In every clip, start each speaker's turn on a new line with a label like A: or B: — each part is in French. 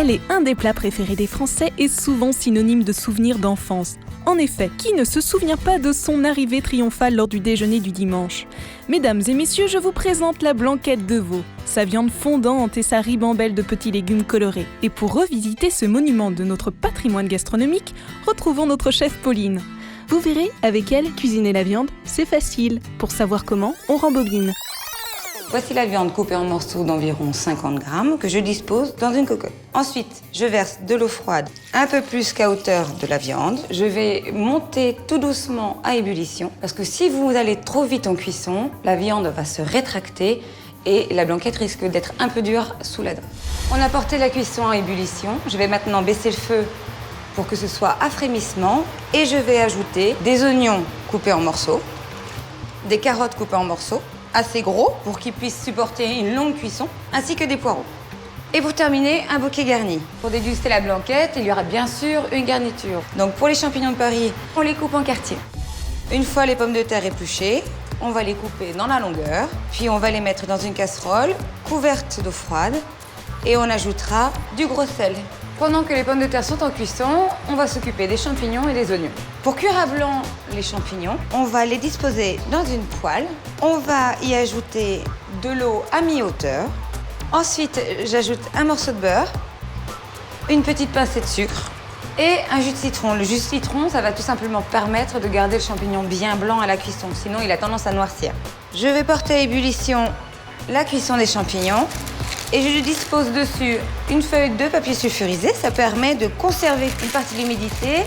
A: est un des plats préférés des Français et souvent synonyme de souvenirs d'enfance. En effet, qui ne se souvient pas de son arrivée triomphale lors du déjeuner du dimanche ? Mesdames et messieurs, je vous présente la blanquette de veau, sa viande fondante et sa ribambelle de petits légumes colorés. Et pour revisiter ce monument de notre patrimoine gastronomique, retrouvons notre chef Pauline. Vous verrez, avec elle, cuisiner la viande, c'est facile. Pour savoir comment, on rembobine.
B: Voici la viande coupée en morceaux d'environ 50 grammes que je dispose dans une cocotte. Ensuite, je verse de l'eau froide, un peu plus qu'à hauteur de la viande. Je vais monter tout doucement à ébullition parce que si vous allez trop vite en cuisson, la viande va se rétracter et la blanquette risque d'être un peu dure sous la dent. On a porté la cuisson à ébullition. Je vais maintenant baisser le feu pour que ce soit à frémissement et je vais ajouter des oignons coupés en morceaux, des carottes coupées en morceaux, assez gros pour qu'ils puissent supporter une longue cuisson, ainsi que des poireaux. Et pour terminer, un bouquet garni. Pour déguster la blanquette, il y aura bien sûr une garniture. Donc pour les champignons de Paris, on les coupe en quartiers. Une fois les pommes de terre épluchées, on va les couper dans la longueur, puis on va les mettre dans une casserole couverte d'eau froide et on ajoutera du gros sel. Pendant que les pommes de terre sont en cuisson, on va s'occuper des champignons et des oignons. Pour cuire à blanc les champignons, on va les disposer dans une poêle. On va y ajouter de l'eau à mi-hauteur. Ensuite, j'ajoute un morceau de beurre, une petite pincée de sucre et un jus de citron. Le jus de citron, ça va tout simplement permettre de garder le champignon bien blanc à la cuisson, sinon il a tendance à noircir. Je vais porter à ébullition la cuisson des champignons. Et je dispose dessus une feuille de papier sulfurisé. Ça permet de conserver une partie de l'humidité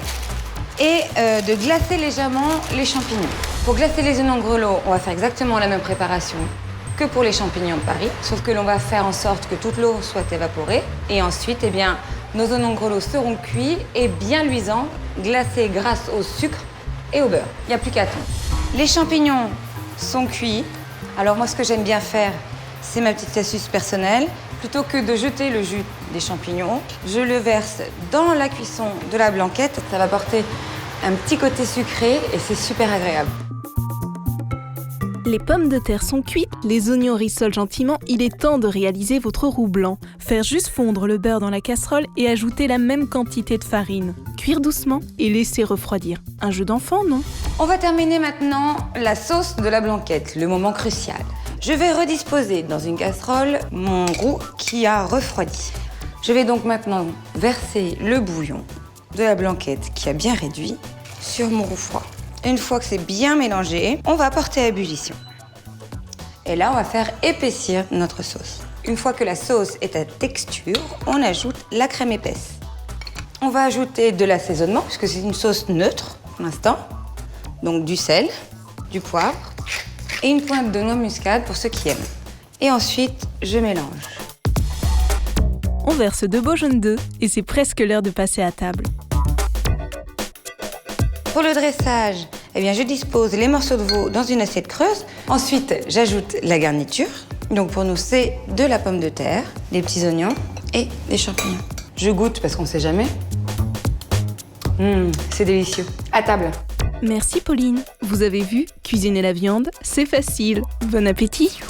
B: et de glacer légèrement les champignons. Pour glacer les oignons grelots, on va faire exactement la même préparation que pour les champignons de Paris, sauf que l'on va faire en sorte que toute l'eau soit évaporée. Et ensuite, nos oignons grelots seront cuits et bien luisants, glacés grâce au sucre et au beurre. Il n'y a plus qu'à attendre. Les champignons sont cuits. Alors moi, ce que j'aime bien faire, c'est ma petite astuce personnelle. Plutôt que de jeter le jus des champignons, je le verse dans la cuisson de la blanquette. Ça va porter un petit côté sucré et c'est super agréable.
A: Les pommes de terre sont cuites, les oignons rissolent gentiment, il est temps de réaliser votre roux blanc. Faire juste fondre le beurre dans la casserole et ajouter la même quantité de farine. Cuire doucement et laisser refroidir. Un jeu d'enfant, non ?
B: On va terminer maintenant la sauce de la blanquette, le moment crucial. Je vais redisposer dans une casserole mon roux qui a refroidi. Je vais donc maintenant verser le bouillon de la blanquette qui a bien réduit sur mon roux froid. Une fois que c'est bien mélangé, on va porter à ébullition. Et là, on va faire épaissir notre sauce. Une fois que la sauce est à texture, on ajoute la crème épaisse. On va ajouter de l'assaisonnement, puisque c'est une sauce neutre pour l'instant. Donc du sel, du poivre et une pointe de noix muscade pour ceux qui aiment. Et ensuite, je mélange.
A: On verse 2 beaux jaunes d'œufs et c'est presque l'heure de passer à table.
B: Pour le dressage, je dispose les morceaux de veau dans une assiette creuse. Ensuite, j'ajoute la garniture. Donc pour nous, c'est de la pomme de terre, des petits oignons et des champignons. Je goûte parce qu'on ne sait jamais. C'est délicieux. À table.
A: Merci Pauline. Vous avez vu, cuisiner la viande, c'est facile. Bon appétit!